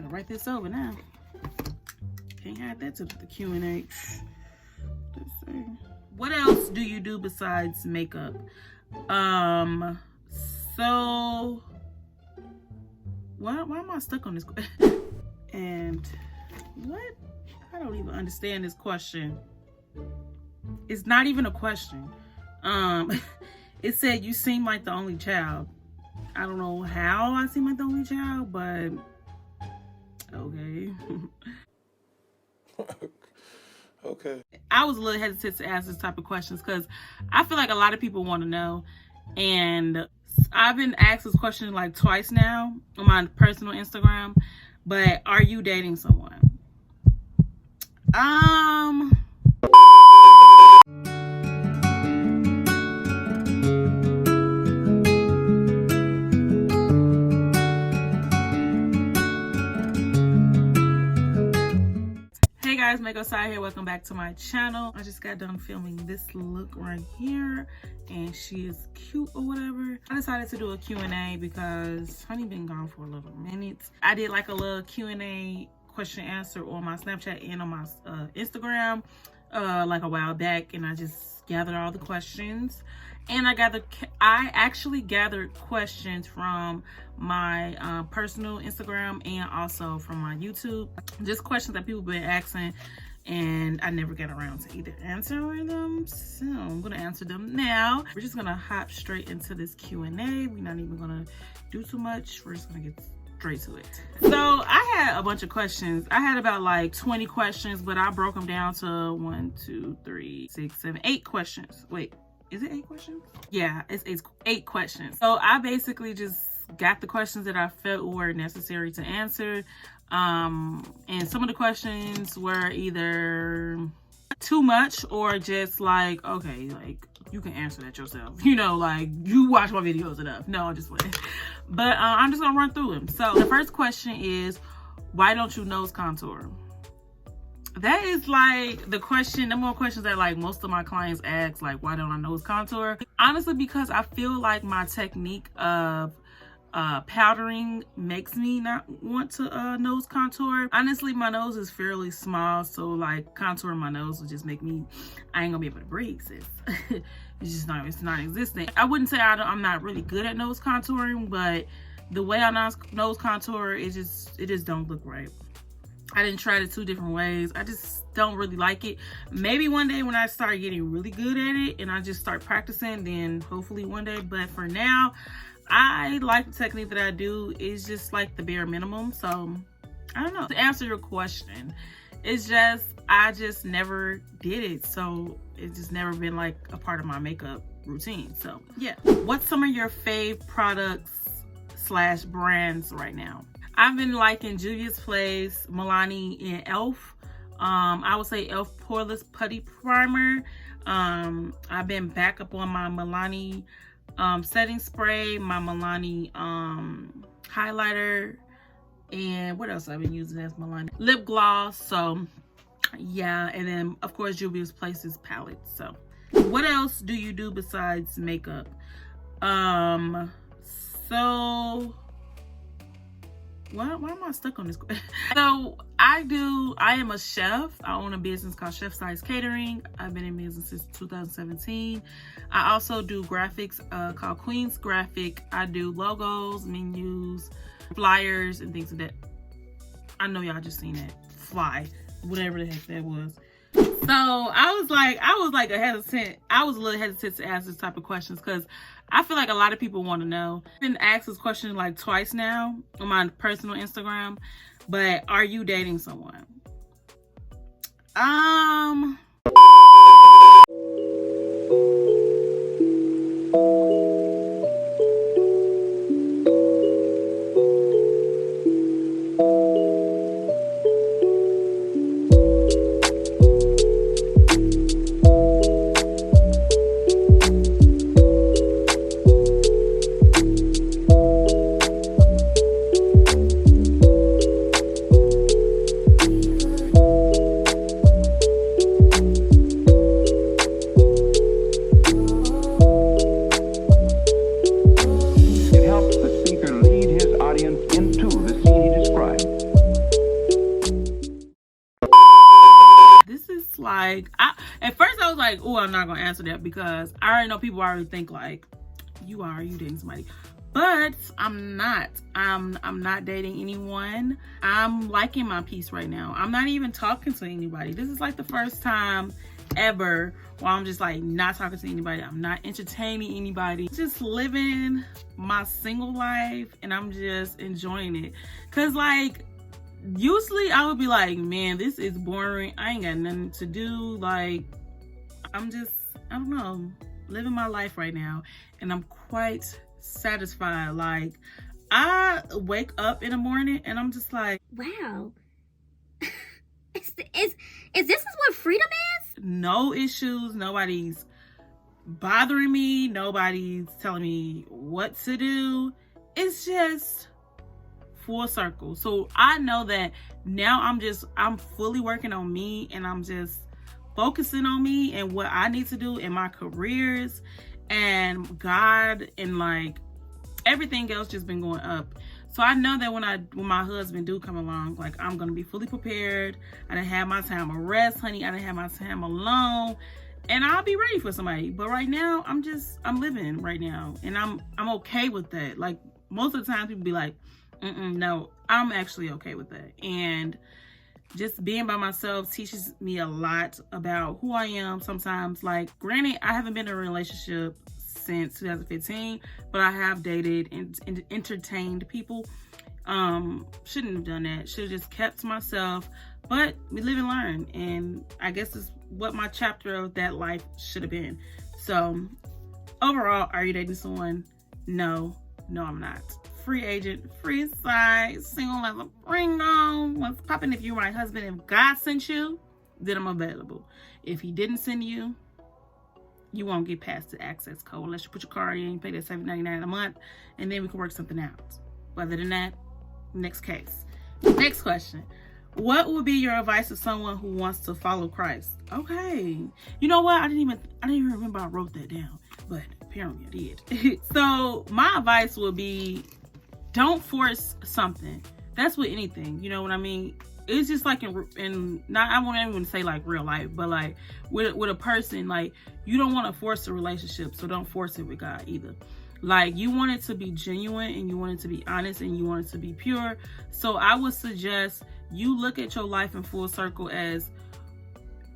Gotta write this over now. Can't add that to the Q&A. Let's see. What else do you do besides makeup? So why am I stuck on this? And what? I don't even understand this question. It's not even a question. It said you seem like the only child. I don't know how I seem like the only child, but okay. Okay. I was a little hesitant to ask this type of questions because I feel like a lot of people want to know, and I've been asked this question like twice now on my personal Instagram. But are you dating someone? Hey guys, Mako Side here. Welcome back to my channel. I just got done filming this look right here, and she is cute or whatever. I decided to do a Q&A because Honey been gone for a little minute. I did like a little Q&A question answer on my Snapchat and on my Instagram like a while back, and I just gathered all the questions. And I actually gathered questions from my personal Instagram and also from my YouTube. Just questions that people been asking, and I never got around to either answering them. So I'm gonna answer them now. We're just gonna hop straight into this Q&A. We're not even gonna do too much. We're just gonna get straight to it. So I had a bunch of questions. I had about like 20 questions, but I broke them down to 1, 2, 3, 6, 7, 8 questions. Wait. Is it 8 questions? Yeah, it's 8 questions. So I basically just got the questions that I felt were necessary to answer. And some of the questions were either too much or just like, okay, like you can answer that yourself. You know, like you watch my videos enough. No, I'm just playing. But I'm just gonna run through them. So the first question is, why don't you nose contour? That is like the question, the more questions that like most of my clients ask, like, why don't I nose contour? Honestly, because I feel like my technique of powdering makes me not want to nose contour. Honestly, my nose is fairly small, so like contouring my nose will just make me, I ain't gonna be able to breathe, sis. It's just not, it's not existent. I wouldn't say I'm not really good at nose contouring, but the way I nose contour, it just don't look right. I didn't try it 2 different ways. I just don't really like it. Maybe one day when I start getting really good at it and I just start practicing, then hopefully one day. But for now, I like the technique that I do. It's just like the bare minimum. So I don't know. To answer your question, it's just, I just never did it. So it's just never been like a part of my makeup routine. So yeah. What's some of your fave products / brands right now? I've been liking JUVIAS Place, Milani, and e.l.f. I would say e.l.f. Poreless Putty Primer. I've been back up on my Milani setting spray, my Milani highlighter, and what else I've been using as Milani? Lip gloss. So yeah, and then of course JUVIAS Place's palette. So what else do you do besides makeup? Why am I stuck on this? So I am a chef. I own a business called Chef Size Catering. I've been in business since 2017. I also do graphics called Queen's Graphic. I do logos, menus, flyers, and things like that. I know y'all just seen that fly, whatever the heck that was. So I was a little hesitant to ask this type of questions because I feel like a lot of people want to know. I've been asked this question like twice now on my personal Instagram, but are you dating someone? Like, at first I was like, oh, I'm not gonna answer that because I already know people already think like, you dating somebody. But I'm not. I'm not dating anyone. I'm liking my peace right now. I'm not even talking to anybody. This is like the first time ever where I'm just like not talking to anybody. I'm not entertaining anybody. Just living my single life, and I'm just enjoying it. Cause like usually I would be like, man, this is boring. I ain't got nothing to do. Like, I'm just, I don't know, living my life right now, and I'm quite satisfied. Like, I wake up in the morning and I'm just like, wow. Is this what freedom is? No issues. Nobody's bothering me. Nobody's telling me what to do. It's just full circle. So I know that now I'm fully working on me, and I'm just focusing on me and what I need to do in my careers and God, and like everything else just been going up. So I know that when my husband do come along, like I'm gonna be fully prepared. I done have my time of rest, honey. I done have my time alone, and I'll be ready for somebody. But right now, I'm living right now, and I'm okay with that. Like most of the time, people be like, no, I'm actually okay with that. And just being by myself teaches me a lot about who I am sometimes. Like, granted, I haven't been in a relationship since 2015, but I have dated and entertained people. Shouldn't have done that. Should have just kept to myself. But we live and learn, and I guess it's what my chapter of that life should have been. So overall, are you dating someone? No, I'm not. Free agent, free side, single as a Ringo. What's popping? If you're my husband, if God sent you, then I'm available. If he didn't send you, you won't get past the access code unless you put your card in, pay that $7.99 a month, and then we can work something out. Other than that, next case. Next question. What would be your advice to someone who wants to follow Christ? Okay. You know what? I didn't even remember I wrote that down, but apparently I did. So my advice would be, don't force something. That's with anything. You know what I mean? It's just like in not, I won't even say like real life, but like with a person, like you don't want to force a relationship, so don't force it with God either. Like, you want it to be genuine, and you want it to be honest, and you want it to be pure. So I would suggest you look at your life in full circle as,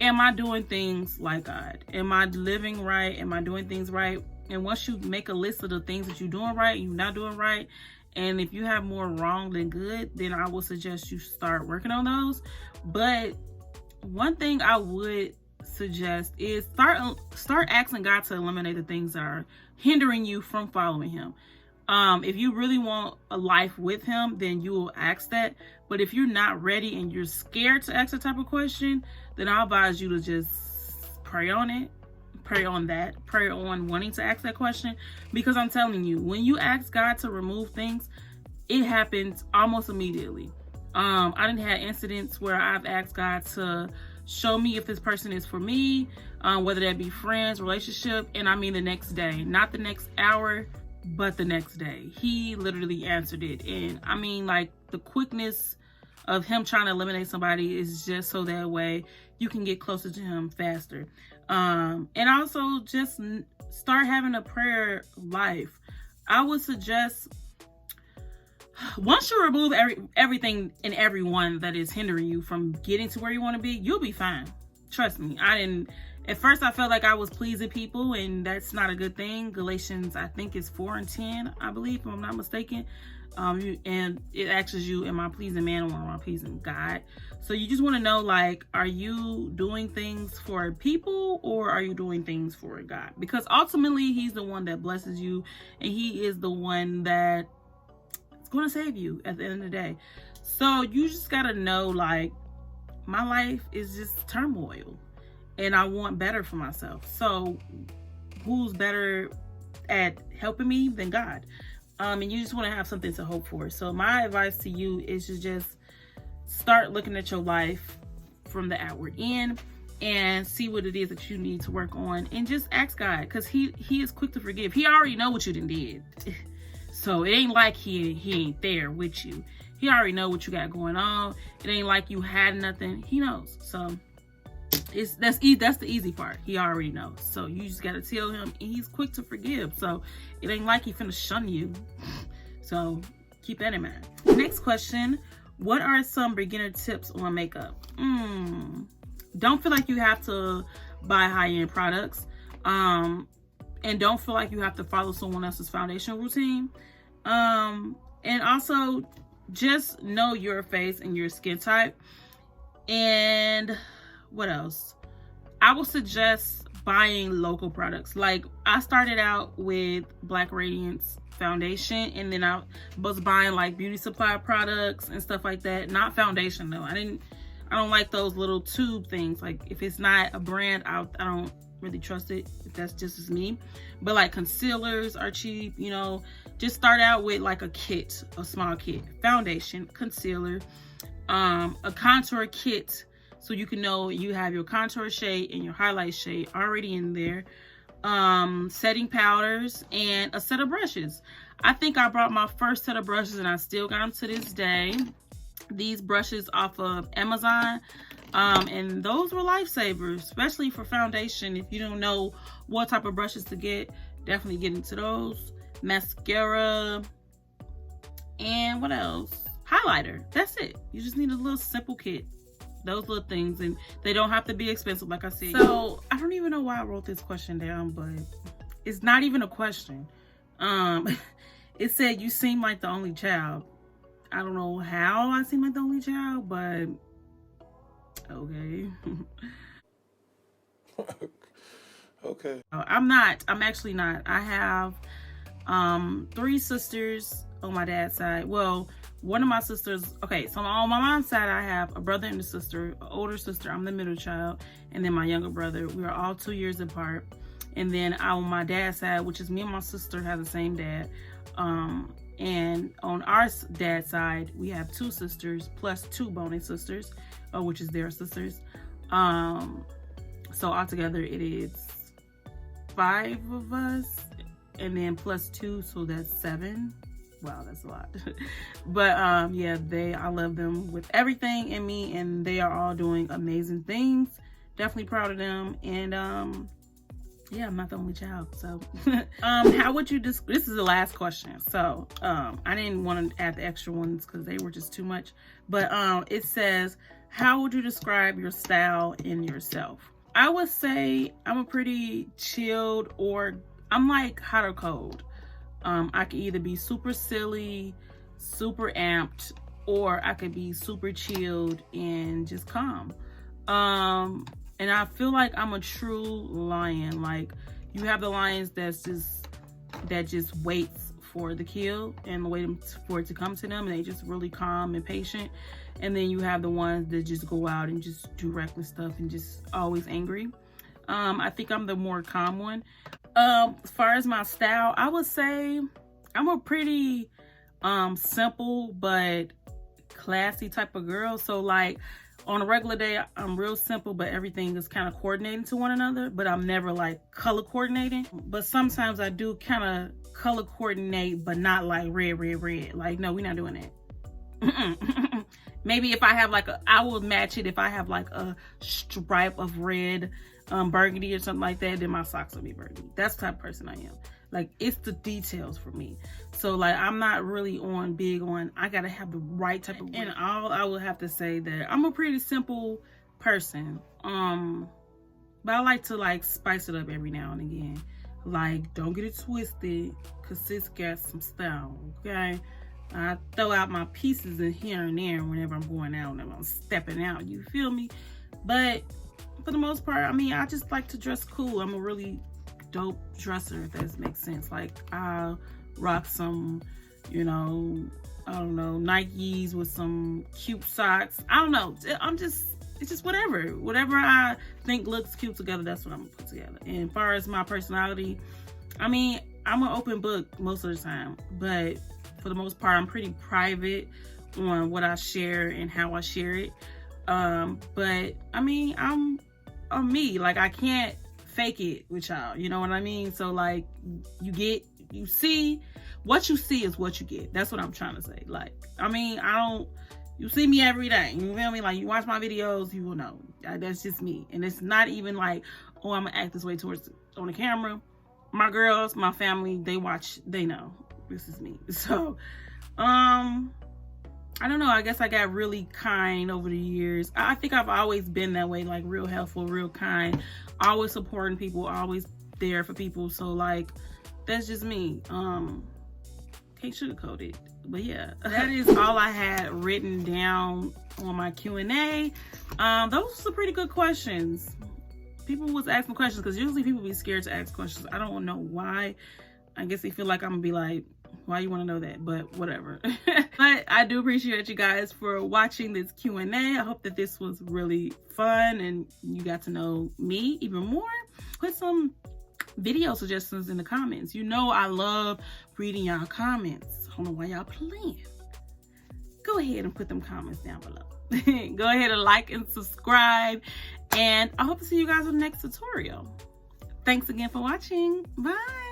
am I doing things like God? Am I living right? Am I doing things right? And once you make a list of the things that you're doing right, you're not doing right, and if you have more wrong than good, then I would suggest you start working on those. But one thing I would suggest is start asking God to eliminate the things that are hindering you from following him. If you really want a life with him, then you will ask that. But if you're not ready and you're scared to ask that type of question, then I'll advise you to just pray on it. Pray on that. Pray on wanting to ask that question. Because I'm telling you, when you ask God to remove things, it happens almost immediately. I didn't have incidents where I've asked God to show me if this person is for me, whether that be friends, relationship, and I mean the next day. Not the next hour, but the next day. He literally answered it. And I mean, like, the quickness of him trying to eliminate somebody is just so that way you can get closer to him faster. And also just start having a prayer life. I would suggest, once you remove everything and everyone that is hindering you from getting to where you want to be, you'll be fine. Trust me. At first I felt like I was pleasing people, and that's not a good thing. Galatians, I think it's 4:10, I believe, if I'm not mistaken. And it asks you, am I pleasing man or am I pleasing God? So you just want to know, like, are you doing things for people or are you doing things for God? Because ultimately he's the one that blesses you, and he is the one that is going to save you at the end of the day. So you just got to know, like, my life is just turmoil and I want better for myself. So who's better at helping me than God? And you just want to have something to hope for. So my advice to you is to just start looking at your life from the outward in and see what it is that you need to work on, and just ask God, because he is quick to forgive. He already know what you done did. So it ain't like he ain't there with you. He already know what you got going on. It ain't like you had nothing. He knows. So that's the easy part. He already knows. So you just gotta tell him, and he's quick to forgive. So it ain't like he finna shun you. So keep that in mind. Next question. What are some beginner tips on makeup? Don't feel like you have to buy high-end products. And don't feel like you have to follow someone else's foundation routine. And also just know your face and your skin type. And what else? I would suggest buying local products. Like, I started out with Black Radiance foundation, and then I was buying like beauty supply products and stuff like that. Not foundation though. I don't like those little tube things. Like, if it's not a brand, I don't really trust it, if that's just as me. But like, concealers are cheap, you know. Just start out with like a kit, a small kit. Foundation, concealer, a contour kit, so you can know you have your contour shade and your highlight shade already in there. Setting powders, and a set of brushes. I think I brought my first set of brushes, and I still got them to this day. These brushes off of Amazon, and those were lifesavers, especially for foundation. If you don't know what type of brushes to get, definitely get into those. Mascara, and what else? Highlighter. That's it. You just need a little simple kit. Those little things, and they don't have to be expensive, like I said. So I don't even know why I wrote this question down, but it's not even a question. It said, you seem like the only child. I don't know how I seem like the only child, but okay. Okay. I'm not. I'm actually not. I have 3 sisters on my dad's side. Well, one of my sisters, okay, so on my mom's side, I have a brother and a sister, an older sister. I'm the middle child, and then my younger brother. We are all 2 years apart. And then on my dad's side, which is me and my sister, have the same dad. And on our dad's side, we have 2 sisters plus 2 bonus sisters, which is their sisters. So altogether, it is 5 of us, and then plus 2, so that's 7. Wow, that's a lot. But yeah, I love them with everything in me, and they are all doing amazing things. Definitely proud of them. And yeah, I'm not the only child. So how would you this is the last question. So I didn't want to add the extra ones because they were just too much. But it says, how would you describe your style and yourself? I would say I'm a pretty chilled, or I'm like hot or cold. I could either be super silly, super amped, or I could be super chilled and just calm. And I feel like I'm a true lion. Like, you have the lions that just waits for the kill and waiting for it to come to them, and they just really calm and patient. And then you have the ones that just go out and just do reckless stuff and just always angry. I think I'm the more calm one. As far as my style, I would say I'm a pretty simple but classy type of girl. So like, on a regular day, I'm real simple, but everything is kind of coordinating to one another. But I'm never like color coordinating. But sometimes I do kind of color coordinate, but not like red, red, red. Like, no, we're not doing that. Maybe if I have like I will match it if I have like a stripe of red, burgundy or something like that, then my socks will be burgundy. That's the type of person I am. Like, it's the details for me. So like, I'm not really big on I gotta have the right type of, and all I would have to say that I'm a pretty simple person. But I like to like spice it up every now and again. Like, don't get it twisted, cause sis got some style, okay? I throw out my pieces in here and there whenever I'm going out and I'm stepping out, you feel me? But for the most part, I mean, I just like to dress cool. I'm a really dope dresser, if that makes sense. Like, I'll rock some, you know, I don't know, Nikes with some cute socks. I don't know. It's just whatever I think looks cute together, that's what I'm gonna put together. And as far as my personality, I mean, I'm an open book most of the time, but for the most part, I'm pretty private on what I share and how I share it. But I mean, I'm me. Like, I can't fake it with y'all, you know what I mean? So like, you see what you see is what you get. That's what I'm trying to say. Like, I mean, I don't, You see me every day. You feel me? Like, you watch my videos, you will know. That's just me. And it's not even like, oh, I'm gonna act this way on the camera. My girls, my family, they watch, they know this is me. So, I don't know. I guess I got really kind over the years. I think I've always been that way, like real helpful, real kind, always supporting people, always there for people. So like, that's just me. Can't sugarcoat it. But yeah, that is all I had written down on my Q&A. Those were some pretty good questions. People was asking questions because usually people be scared to ask questions. I don't know why. I guess they feel like I'm gonna be like, why you want to know that? But whatever. But I do appreciate you guys for watching this Q&A. I hope that this was really fun and you got to know me even more. Put some video suggestions in the comments. You know I love reading y'all comments. I don't know why y'all playing. Go ahead and put them comments down below. Go ahead and like and subscribe. And I hope to see you guys in the next tutorial. Thanks again for watching. Bye.